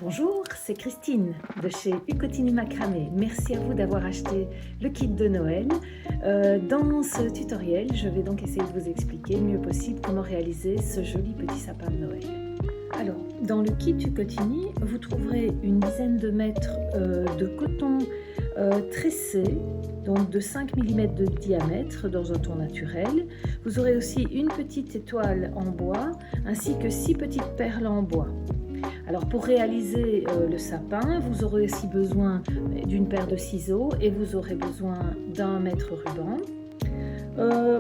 Bonjour, c'est Christine de chez Ucotini Macramé. Merci à vous d'avoir acheté le kit de Noël. Dans ce tutoriel, je vais donc essayer de vous expliquer le mieux possible comment réaliser ce joli petit sapin de Noël. Alors, dans le kit Ucotini, vous trouverez une dizaine de mètres de coton tressé, donc de 5 mm de diamètre dans un ton naturel. Vous aurez aussi une petite étoile en bois ainsi que 6 petites perles en bois. Alors pour réaliser le sapin, vous aurez aussi besoin d'une paire de ciseaux et vous aurez besoin d'un mètre ruban.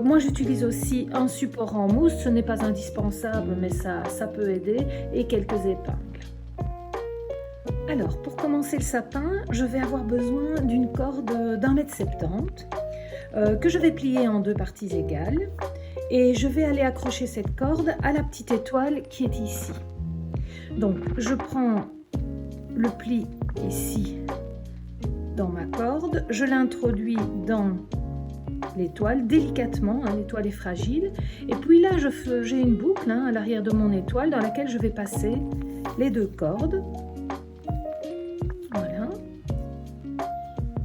Moi j'utilise aussi un support en mousse, ce n'est pas indispensable mais ça peut aider, et quelques épingles. Alors pour commencer le sapin, je vais avoir besoin d'une corde d'1,70 m que je vais plier en deux parties égales, et je vais aller accrocher cette corde à la petite étoile qui est ici. Donc je prends le pli ici dans ma corde, je l'introduis dans l'étoile délicatement, l'étoile est fragile, et puis là j'ai une boucle à l'arrière de mon étoile dans laquelle je vais passer les deux cordes, voilà,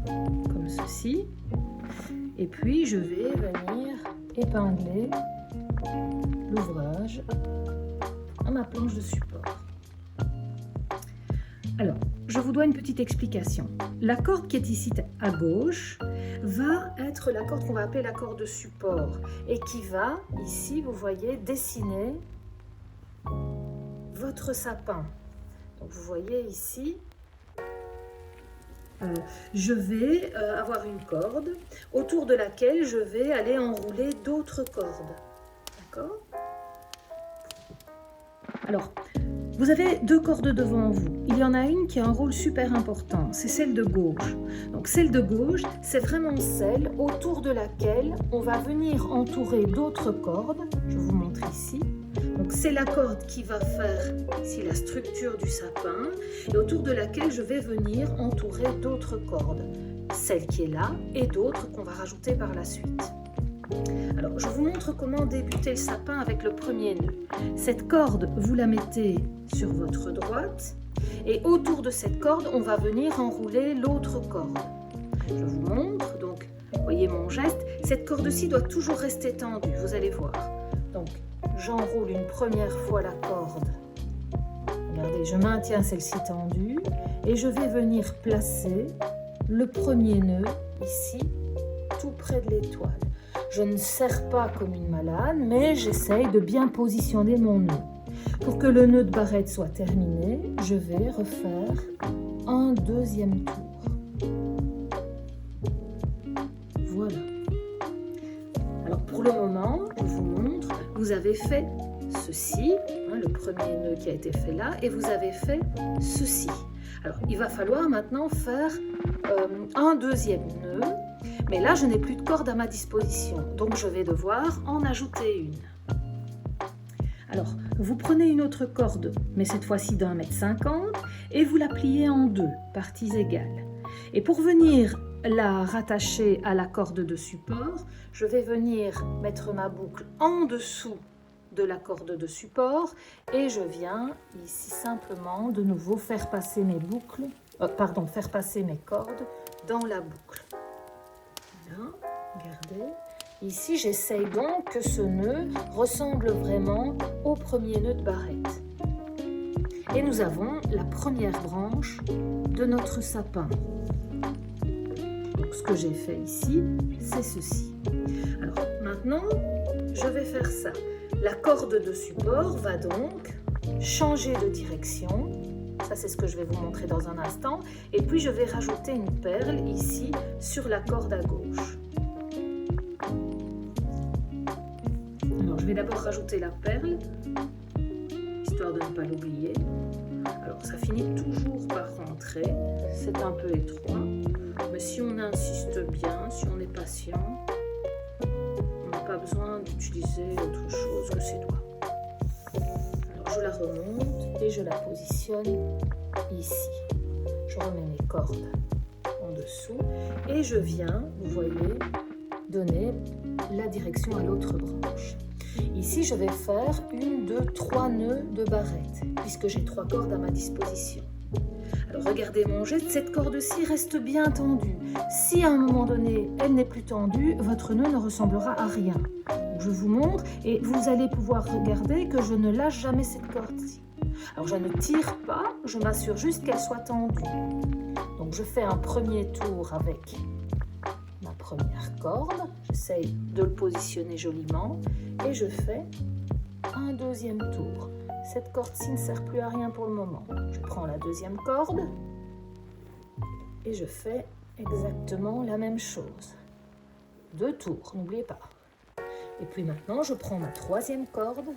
comme ceci, et puis je vais venir épingler l'ouvrage à ma planche de support. Alors, je vous dois une petite explication. La corde qui est ici à gauche va être la corde qu'on va appeler la corde de support et qui va, ici, vous voyez, dessiner votre sapin. Donc, vous voyez ici, je vais avoir une corde autour de laquelle je vais aller enrouler d'autres cordes. D'accord ? Alors, vous avez deux cordes devant vous. Il y en a une qui a un rôle super important, c'est celle de gauche. Donc celle de gauche, c'est vraiment celle autour de laquelle on va venir entourer d'autres cordes. Je vous montre ici. Donc c'est la corde qui va faire ici la structure du sapin et autour de laquelle je vais venir entourer d'autres cordes. Celle qui est là et d'autres qu'on va rajouter par la suite. Alors, je vous montre comment débuter le sapin avec le premier nœud. Cette corde, vous la mettez sur votre droite et autour de cette corde, on va venir enrouler l'autre corde. Je vous montre, donc, voyez mon geste, cette corde-ci doit toujours rester tendue, vous allez voir. Donc, j'enroule une première fois la corde. Regardez, je maintiens celle-ci tendue et je vais venir placer le premier nœud ici, tout près de l'étoile. Je ne serre pas comme une malade, mais j'essaye de bien positionner mon nœud. Pour que le nœud de barrette soit terminé, je vais refaire un deuxième tour. Voilà. Alors pour le moment, je vous montre, vous avez fait ceci, le premier nœud qui a été fait là, et vous avez fait ceci. Alors il va falloir maintenant faire un deuxième nœud. Mais là, je n'ai plus de corde à ma disposition, donc je vais devoir en ajouter une. Alors, vous prenez une autre corde, mais cette fois-ci d'1,50 m, et vous la pliez en deux parties égales. Et pour venir la rattacher à la corde de support, je vais venir mettre ma boucle en dessous de la corde de support, et je viens ici simplement de nouveau faire passer mes cordes dans la boucle. Regardez, ici j'essaye donc que ce nœud ressemble vraiment au premier nœud de barrette. Et nous avons la première branche de notre sapin. Donc ce que j'ai fait ici, c'est ceci. Alors maintenant, je vais faire ça. La corde de support va donc changer de direction. Ça, c'est ce que je vais vous montrer dans un instant. Et puis, je vais rajouter une perle ici sur la corde à gauche. Alors, je vais d'abord rajouter la perle, histoire de ne pas l'oublier. Alors, ça finit toujours par rentrer. C'est un peu étroit. Mais si on insiste bien, si on est patient, on n'a pas besoin d'utiliser autre chose que ses doigts. Je la remonte et je la positionne ici. Je remets mes cordes en dessous et je viens, vous voyez, donner la direction à l'autre branche. Ici, je vais faire 1, 2, 3 nœuds de barrette puisque j'ai 3 cordes à ma disposition. Alors regardez mon geste, cette corde-ci reste bien tendue. Si à un moment donné, elle n'est plus tendue, votre nœud ne ressemblera à rien. Donc, je vous montre et vous allez pouvoir regarder que je ne lâche jamais cette corde-ci. Alors je ne tire pas, je m'assure juste qu'elle soit tendue. Donc je fais un premier tour avec ma première corde, j'essaye de le positionner joliment et je fais un deuxième tour. Cette corde-ci ne sert plus à rien pour le moment. Je prends la deuxième corde et je fais exactement la même chose. 2 tours, n'oubliez pas. Et puis maintenant, je prends ma troisième corde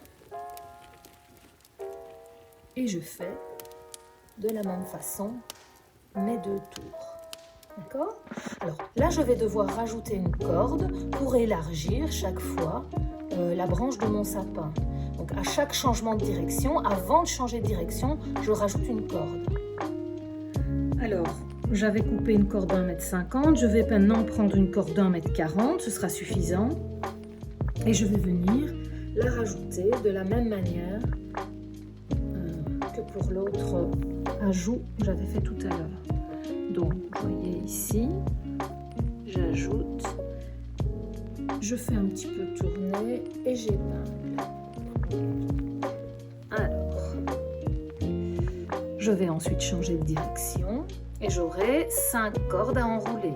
et je fais de la même façon mes 2 tours. D'accord? Alors là, je vais devoir rajouter une corde pour élargir chaque fois la branche de mon sapin. Donc à chaque changement de direction, avant de changer de direction, je rajoute une corde. Alors, j'avais coupé une corde d'1,50 m, je vais maintenant prendre une corde d'1,40 m, ce sera suffisant. Et je vais venir la rajouter de la même manière que pour l'autre ajout que j'avais fait tout à l'heure. Donc, vous voyez ici, j'ajoute, je fais un petit peu tourner et j'épingle. Alors, je vais ensuite changer de direction et j'aurai 5 cordes à enrouler.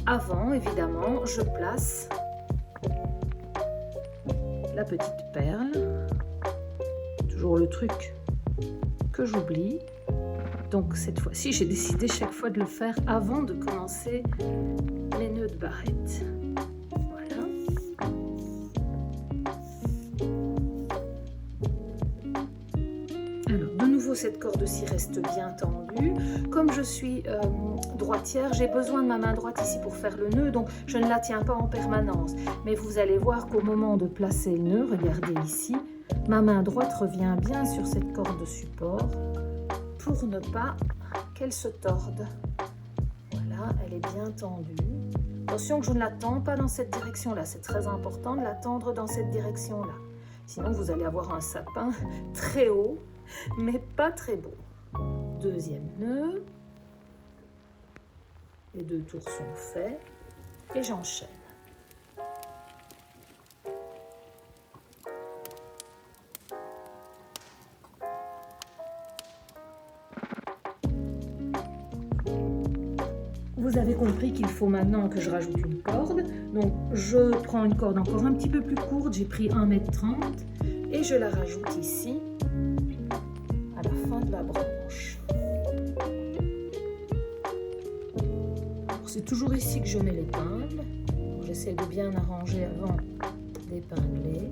Avant, évidemment, je place la petite perle, toujours le truc que j'oublie. Donc cette fois-ci, j'ai décidé chaque fois de le faire avant de commencer mes nœuds de barrette. Voilà. Alors, de nouveau, cette corde-ci reste bien tendue. Comme je suis droitière, j'ai besoin de ma main droite ici pour faire le nœud, donc je ne la tiens pas en permanence. Mais vous allez voir qu'au moment de placer le nœud, regardez ici, ma main droite revient bien sur cette corde de support pour ne pas qu'elle se torde. Voilà, elle est bien tendue. Attention que je ne la tends pas dans cette direction-là, c'est très important de la tendre dans cette direction-là. Sinon, vous allez avoir un sapin très haut, mais pas très beau. Deuxième nœud. Les 2 tours sont faits et j'enchaîne. Vous avez compris qu'il faut maintenant que je rajoute une corde. Donc je prends une corde encore un petit peu plus courte, j'ai pris 1,30 m et je la rajoute ici à la fin de la branche. C'est toujours ici que je mets l'épingle. J'essaie de bien arranger avant d'épingler.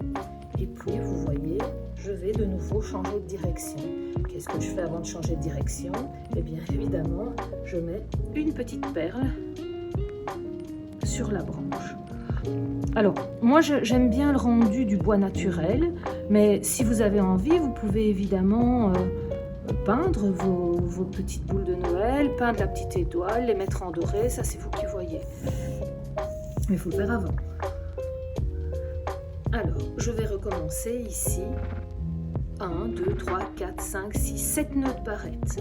Et puis, vous voyez, je vais de nouveau changer de direction. Qu'est-ce que je fais avant de changer de direction? Eh bien, évidemment, je mets une petite perle sur la branche. Alors, moi, j'aime bien le rendu du bois naturel, mais si vous avez envie, vous pouvez évidemment peindre vos petites boules de Noël, peindre la petite étoile, les mettre en doré, ça c'est vous qui voyez. Mais il faut le faire avant. Alors, je vais recommencer ici. 1, 2, 3, 4, 5, 6, 7 nœuds de barrette.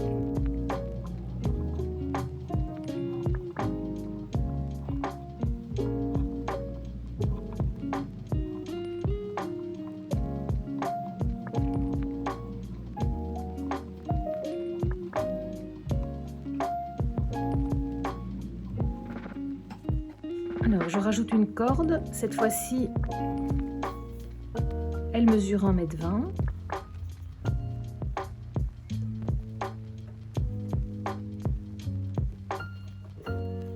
Alors, je rajoute une corde. Cette fois-ci, elle mesure 1,20 m.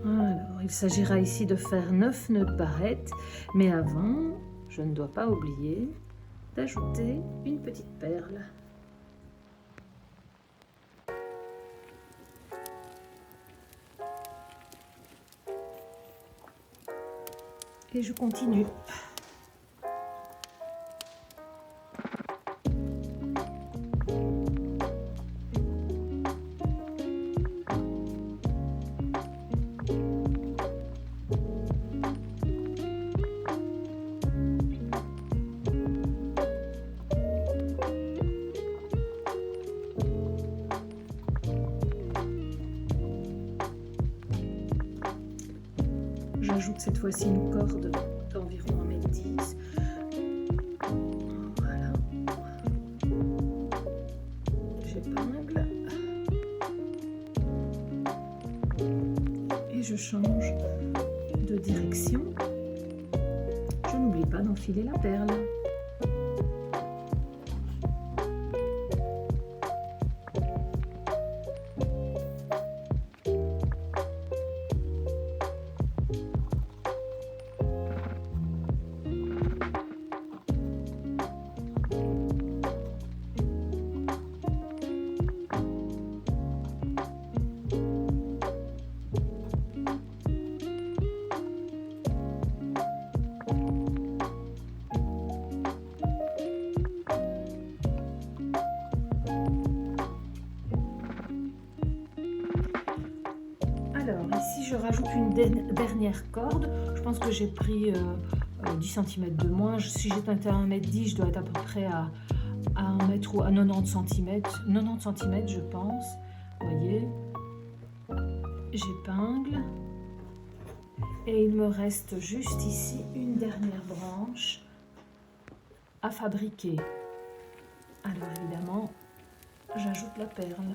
Alors, il s'agira ici de faire 9 nœuds de barrette. Mais avant, je ne dois pas oublier d'ajouter une petite perle. Et je continue. cette fois-ci une corde d'environ 1,10 m. Voilà. J'épingle. Et je change de direction. Je n'oublie pas d'enfiler la perle. Alors ici je rajoute une dernière corde. Je pense que j'ai pris 10 cm de moins. Si j'étais à 1,10 m, je dois être à peu près à 1 m ou à 90 cm. 90 cm je pense. Vous voyez. J'épingle. Et il me reste juste ici une dernière branche à fabriquer. Alors évidemment, j'ajoute la perle.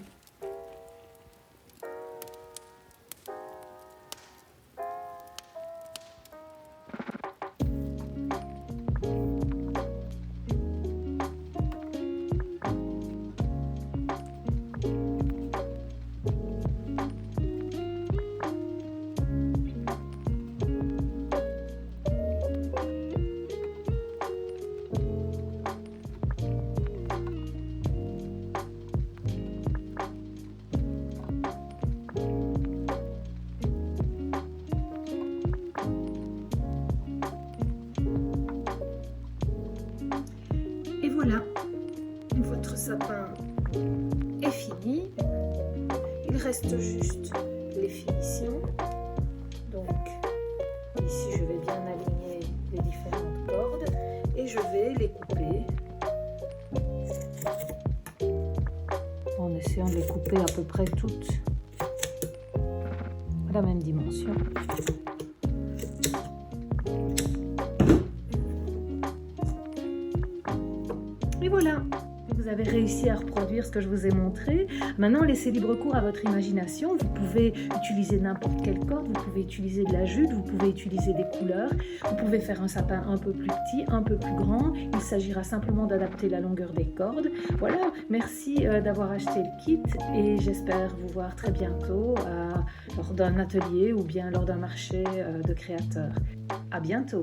Et voilà, votre sapin est fini. Il reste juste les finitions. Donc ici je vais bien aligner les différentes cordes et je vais les couper en essayant de les couper à peu près toutes à la même dimension. Et voilà, vous avez réussi à reproduire ce que je vous ai montré. Maintenant, laissez libre cours à votre imagination. Vous pouvez utiliser n'importe quelle corde, vous pouvez utiliser de la jute, vous pouvez utiliser des couleurs, vous pouvez faire un sapin un peu plus petit, un peu plus grand. Il s'agira simplement d'adapter la longueur des cordes. Voilà, merci d'avoir acheté le kit et j'espère vous voir très bientôt lors d'un atelier ou bien lors d'un marché de créateurs. À bientôt!